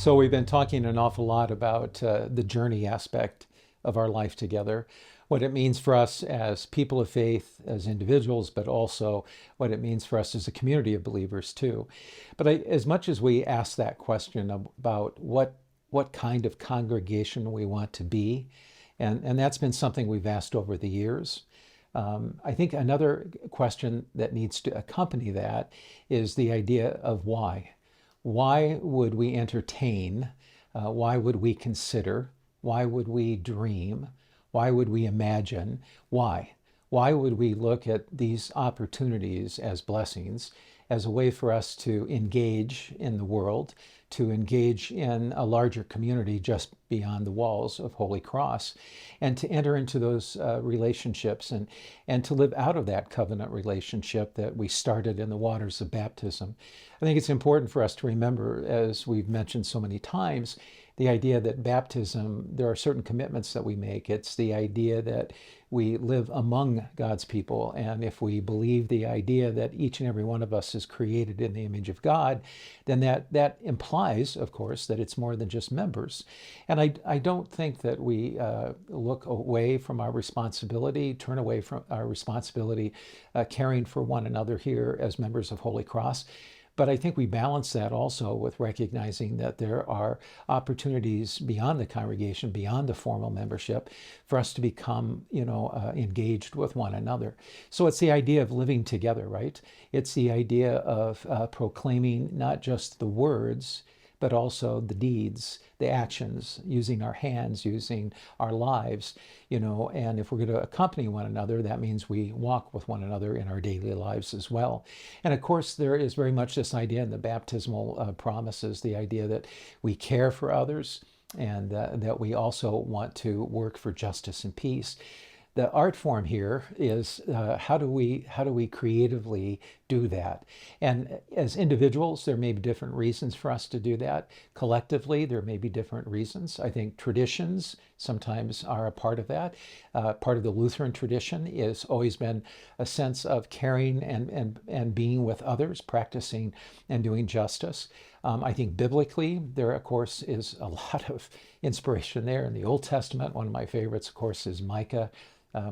So we've been talking an awful lot about the journey aspect of our life together, what it means for us as people of faith, as individuals, but also what it means for us as a community of believers too. But as much as we ask that question about what kind of congregation we want to be, and that's been something we've asked over the years. I think another question that needs to accompany that is the idea of why. Why would we entertain? Why would we consider? Why would we dream? Why would we imagine? Why? Why would we look at these opportunities as blessings, as a way for us to engage in the world, to engage in a larger community just beyond the walls of Holy Cross, and to enter into those relationships and to live out of that covenant relationship that we started in the waters of baptism? I think it's important for us to remember, as we've mentioned so many times, the idea that baptism, there are certain commitments that we make. It's the idea that we live among God's people. And if we believe the idea that each and every one of us is created in the image of God, then that implies, of course, that it's more than just members. And I don't think that we look away from our responsibility, turn away from our responsibility caring for one another here as members of Holy Cross. But I think we balance that also with recognizing that there are opportunities beyond the congregation, beyond the formal membership, for us to become, engaged with one another. So it's the idea of living together, right? It's the idea of proclaiming not just the words, but also the deeds, the actions, using our hands, using our lives, and if we're going to accompany one another, that means we walk with one another in our daily lives as well. And of course, there is very much this idea in the baptismal promises, the idea that we care for others and that we also want to work for justice and peace. The art form here is how do we creatively do that? And as individuals, there may be different reasons for us to do that. Collectively, there may be different reasons. I think traditions sometimes are a part of that. Part of the Lutheran tradition has always been a sense of caring and being with others, practicing and doing justice. I think biblically, there, of course, is a lot of inspiration there in the Old Testament. One of my favorites, of course, is Micah.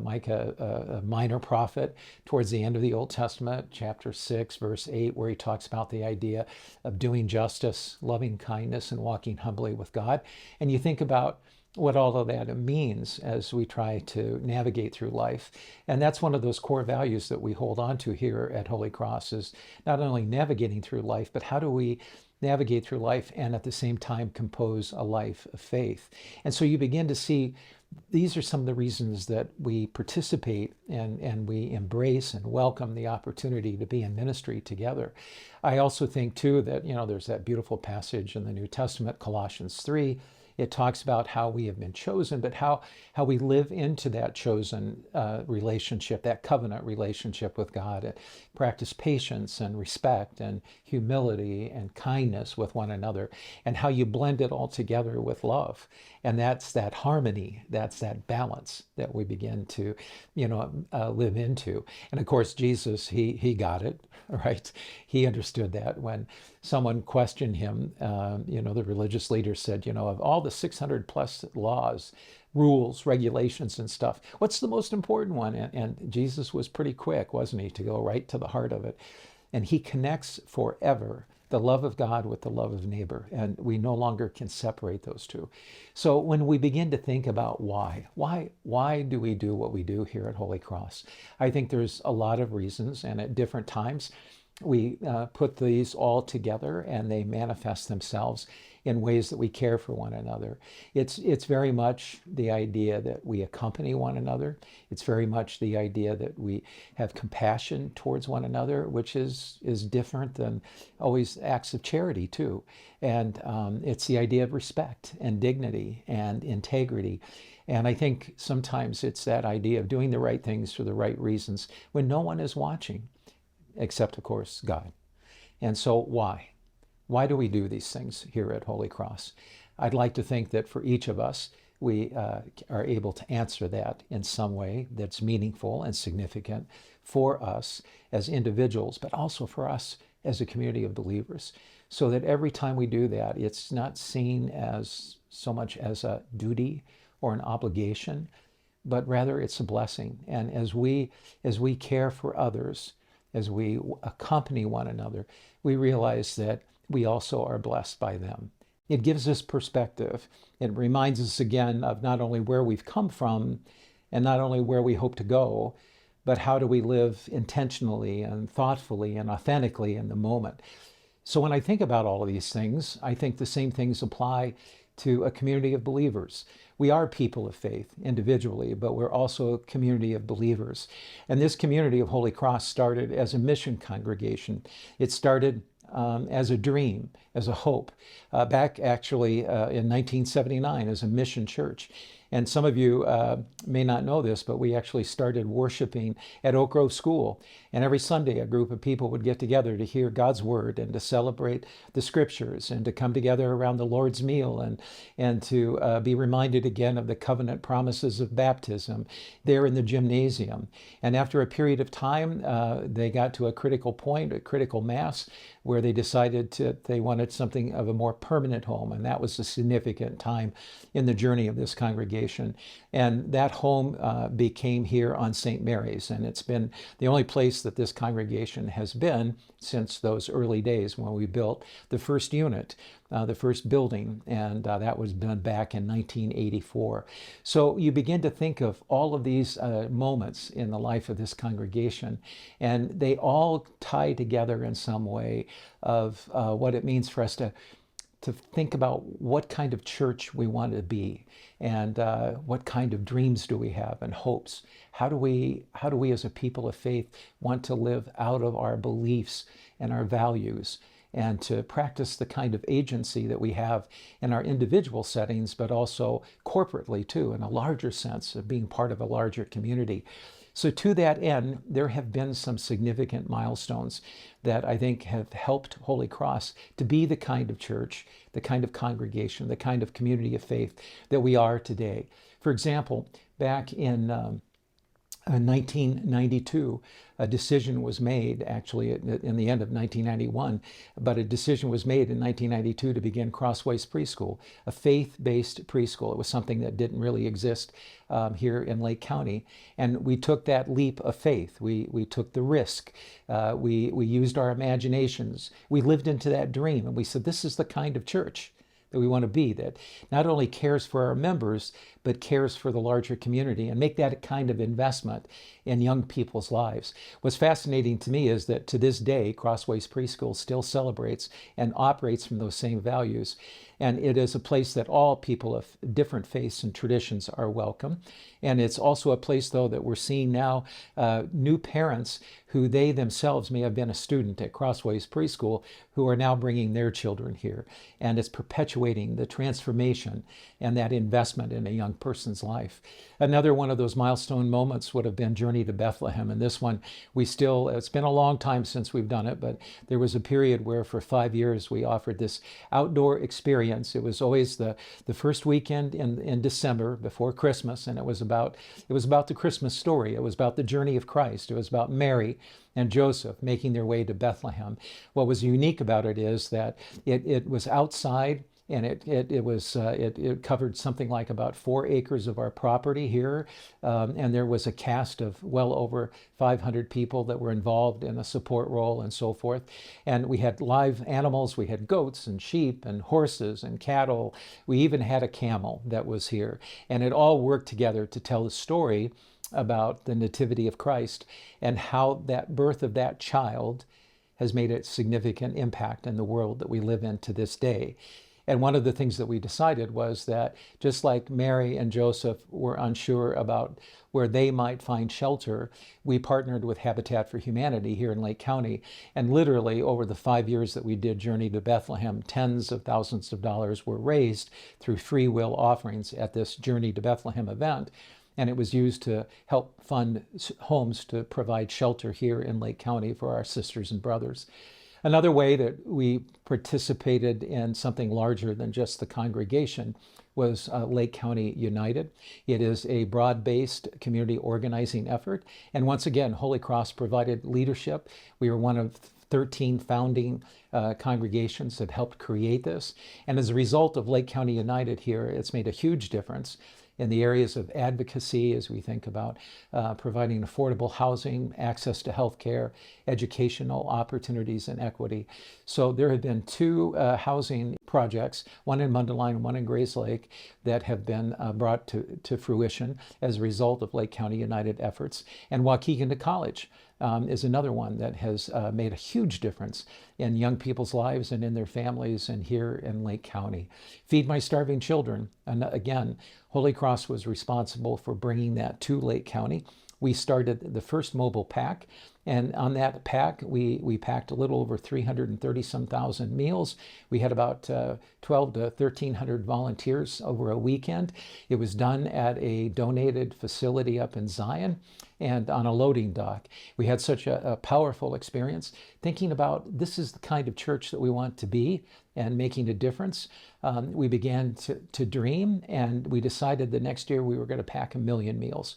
Micah, a minor prophet, towards the end of the Old Testament, chapter 6, verse 8, where he talks about the idea of doing justice, loving kindness, and walking humbly with God. And you think about what all of that means as we try to navigate through life. And that's one of those core values that we hold on to here at Holy Cross, is not only navigating through life, but how do we navigate through life and at the same time compose a life of faith. And so you begin to see these are some of the reasons that we participate and we embrace and welcome the opportunity to be in ministry together. I also think too that, there's that beautiful passage in the New Testament, Colossians 3. It talks about how we have been chosen, but how we live into that chosen relationship, that covenant relationship with God, practice patience and respect and humility and kindness with one another, and how you blend it all together with love. And that's that harmony, that's that balance that we begin to, live into. And of course, Jesus, he got it, right? He understood that when someone questioned him, the religious leader said, of all the 600 plus laws, rules, regulations, and stuff, what's the most important one? And Jesus was pretty quick, wasn't he, to go right to the heart of it. And he connects forever the love of God with the love of neighbor. And we no longer can separate those two. So when we begin to think about why do we do what we do here at Holy Cross? I think there's a lot of reasons, and at different times, we put these all together and they manifest themselves in ways that we care for one another. It's very much the idea that we accompany one another. It's very much the idea that we have compassion towards one another, which is different than always acts of charity too. And it's the idea of respect and dignity and integrity. And I think sometimes it's that idea of doing the right things for the right reasons when no one is watching, except, of course, God. And so why? Why do we do these things here at Holy Cross? I'd like to think that for each of us, we are able to answer that in some way that's meaningful and significant for us as individuals, but also for us as a community of believers, so that every time we do that, it's not seen as so much as a duty or an obligation, but rather it's a blessing. And as we care for others, as we accompany one another, we realize that we also are blessed by them. It gives us perspective. It reminds us again of not only where we've come from and not only where we hope to go, but how do we live intentionally and thoughtfully and authentically in the moment. So when I think about all of these things, I think the same things apply to a community of believers. We are people of faith individually, but we're also a community of believers. And this community of Holy Cross started as a mission congregation. It started as a dream, as a hope, back actually in 1979 as a mission church. And some of you may not know this, but we actually started worshiping at Oak Grove School. And every Sunday, a group of people would get together to hear God's word and to celebrate the scriptures and to come together around the Lord's meal and to be reminded again of the covenant promises of baptism there in the gymnasium. And after a period of time, they got to a critical point, a critical mass, where they decided they wanted something of a more permanent home. And that was a significant time in the journey of this congregation. And that home became here on St. Mary's. And it's been the only place that this congregation has been since those early days when we built the first unit, the first building. And that was done back in 1984. So you begin to think of all of these moments in the life of this congregation, and they all tie together in some way of what it means for us to think about what kind of church we want to be, and what kind of dreams do we have and hopes. How do we as a people of faith want to live out of our beliefs and our values, and to practice the kind of agency that we have in our individual settings, but also corporately too, in a larger sense of being part of a larger community. So to that end, there have been some significant milestones that I think have helped Holy Cross to be the kind of church, the kind of congregation, the kind of community of faith that we are today. For example, back in 1992, a decision was made, actually in the end of 1991, but a decision was made in 1992 to begin Crossways Preschool, a faith-based preschool. It was something that didn't really exist here in Lake County. And we took that leap of faith. We took the risk. We used our imaginations. We lived into that dream, and we said, this is the kind of church that we want to be, that not only cares for our members, but cares for the larger community, and make that a kind of investment in young people's lives. What's fascinating to me is that to this day, Crossways Preschool still celebrates and operates from those same values. And it is a place that all people of different faiths and traditions are welcome. And it's also a place, though, that we're seeing now new parents who they themselves may have been a student at Crossways Preschool who are now bringing their children here. And it's perpetuating the transformation and that investment in a young person's life. Another one of those milestone moments would have been Journey to Bethlehem. And this one, it's been a long time since we've done it, but there was a period where for 5 years we offered this outdoor experience. It was always the first weekend in December before Christmas, and it was about the Christmas story. It was about the journey of Christ. It was about Mary and Joseph making their way to Bethlehem. What was unique about it is that it was outside, and it covered something like about 4 acres of our property here, and there was a cast of well over 500 people that were involved in a support role and so forth. And we had live animals. We had goats and sheep and horses and cattle. We even had a camel that was here, and it all worked together to tell the story about the nativity of Christ and how that birth of that child has made a significant impact in the world that we live in to this day. And one of the things that we decided was that just like Mary and Joseph were unsure about where they might find shelter, we partnered with Habitat for Humanity here in Lake County. And literally over the 5 years that we did Journey to Bethlehem, tens of thousands of dollars were raised through free will offerings at this Journey to Bethlehem event. And it was used to help fund homes to provide shelter here in Lake County for our sisters and brothers. Another way that we participated in something larger than just the congregation was Lake County United. It is a broad-based community organizing effort. And once again, Holy Cross provided leadership. We were one of 13 founding congregations have helped create this. And as a result of Lake County United here, it's made a huge difference in the areas of advocacy as we think about providing affordable housing, access to health care, educational opportunities, and equity. So there have been two housing projects, one in Mundelein, one in Grayslake, that have been brought to fruition as a result of Lake County United efforts. And Waukegan College is another one that has made a huge difference in young people's lives and in their families and here in Lake County. Feed My Starving Children, and again, Holy Cross was responsible for bringing that to Lake County. We started the first mobile pack, and on that pack, we packed a little over 330 some thousand meals. We had about 12 to 1,300 volunteers over a weekend. It was done at a donated facility up in Zion and on a loading dock. We had such a powerful experience thinking about this is the kind of church that we want to be and making a difference. We began to dream, and we decided the next year we were going to pack 1 million meals.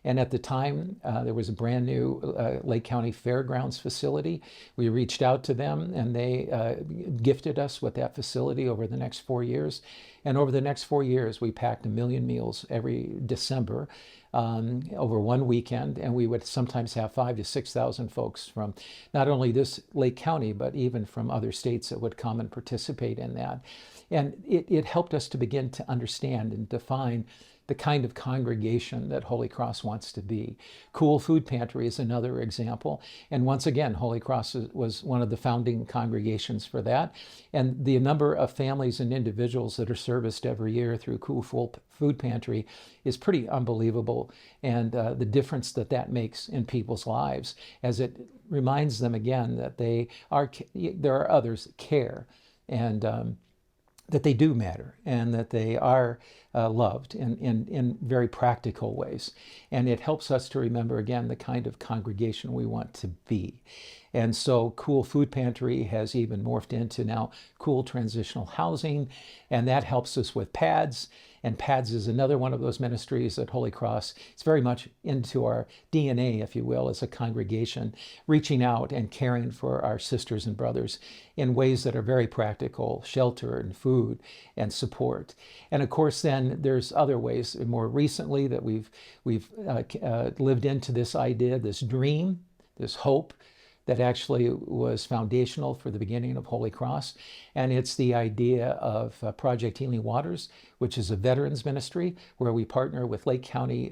And at the time, there was a brand new Lake County Fairgrounds facility. We reached out to them, and they gifted us with that facility over the next 4 years. And over the next 4 years, we packed 1 million meals every December over one weekend. And we would sometimes have 5,000 to 6,000 folks from not only this Lake County, but even from other states that would come and participate in that. And it helped us to begin to understand and define the kind of congregation that Holy Cross wants to be. Cool Food Pantry is another example. And once again, Holy Cross was one of the founding congregations for that. And the number of families and individuals that are serviced every year through Cool Food Pantry is pretty unbelievable. And the difference that makes in people's lives as it reminds them again that there are others that care, and that they do matter, and that they are loved in very practical ways. And it helps us to remember again the kind of congregation we want to be. And so Cool Food Pantry has even morphed into now Cool Transitional Housing, and that helps us with PADS. And PADS is another one of those ministries at Holy Cross. It's very much into our DNA, if you will, as a congregation, reaching out and caring for our sisters and brothers in ways that are very practical, shelter and food and support. And of course, then there's other ways more recently that we've lived into this idea, this dream, this hope, that actually was foundational for the beginning of Holy Cross. And it's the idea of Project Healing Waters, which is a veterans ministry where we partner with Lake County,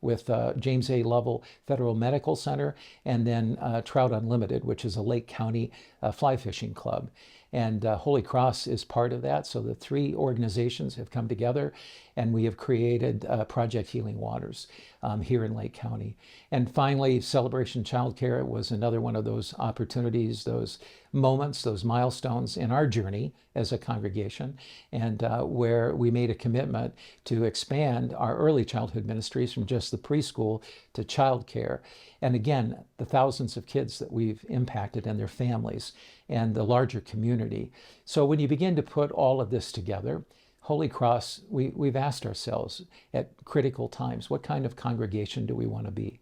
with James A. Lovell Federal Medical Center, and then Trout Unlimited, which is a Lake County fly fishing club. And Holy Cross is part of that. So the three organizations have come together, and we have created Project Healing Waters here in Lake County. And finally, Celebration Childcare was another one of those opportunities, those moments, those milestones in our journey as a congregation, and where we made a commitment to expand our early childhood ministries from just the preschool to childcare. And again, the thousands of kids that we've impacted and their families and the larger community. So when you begin to put all of this together, Holy Cross, we've asked ourselves at critical times, what kind of congregation do we want to be?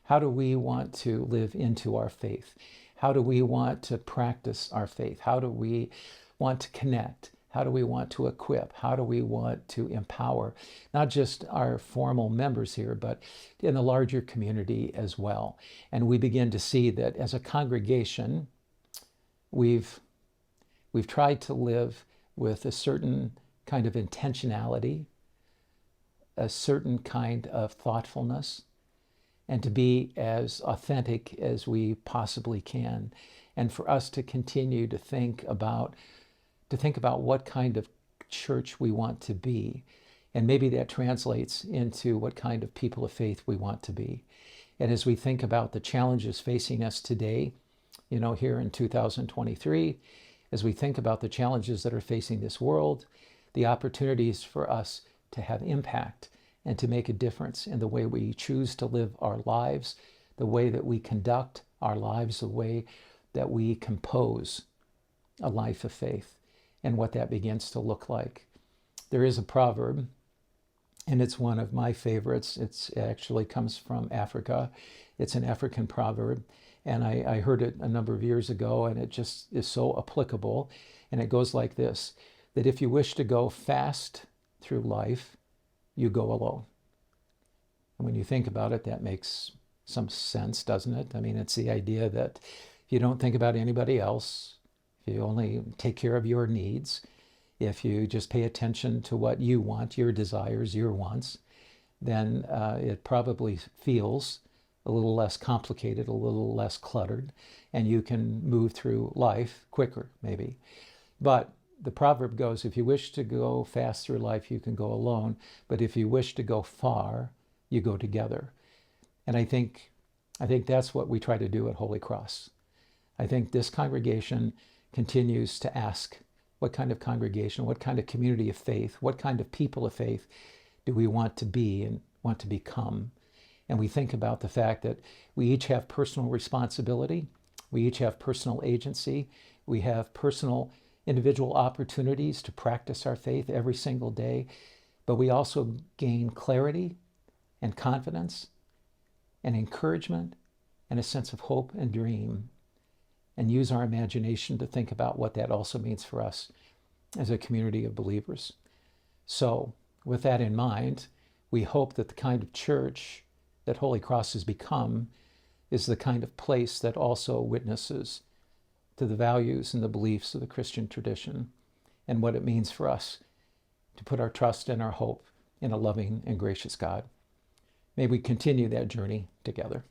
How do we want to live into our faith? How do we want to practice our faith? How do we want to connect? How do we want to equip? How do we want to empower not just our formal members here, but in the larger community as well? And we begin to see that as a congregation, we've tried to live with a certain kind of intentionality, a certain kind of thoughtfulness, and to be as authentic as we possibly can. And for us to continue to think about what kind of church we want to be. And maybe that translates into what kind of people of faith we want to be. And as we think about the challenges facing us today, here in 2023, as we think about the challenges that are facing this world, the opportunities for us to have impact and to make a difference in the way we choose to live our lives, the way that we conduct our lives, the way that we compose a life of faith, and what that begins to look like. There is a proverb, and it's one of my favorites. It actually comes from Africa. It's an African proverb, and I heard it a number of years ago, and it just is so applicable. And it goes like this: that if you wish to go fast through life, you go alone. And when you think about it, that makes some sense, doesn't it? I mean, it's the idea that if you don't think about anybody else, if you only take care of your needs, if you just pay attention to what you want, your desires, your wants, then it probably feels a little less complicated, a little less cluttered, and you can move through life quicker, maybe. But the proverb goes, if you wish to go fast through life, you can go alone. But if you wish to go far, you go together. And I think that's what we try to do at Holy Cross. I think this congregation continues to ask, what kind of congregation, what kind of community of faith, what kind of people of faith do we want to be and want to become? And we think about the fact that we each have personal responsibility, we each have personal agency, we have personal individual opportunities to practice our faith every single day, but we also gain clarity and confidence and encouragement and a sense of hope and dream, and use our imagination to think about what that also means for us as a community of believers. So with that in mind, we hope that the kind of church that Holy Cross has become is the kind of place that also witnesses to the values and the beliefs of the Christian tradition and what it means for us to put our trust and our hope in a loving and gracious God. May we continue that journey together.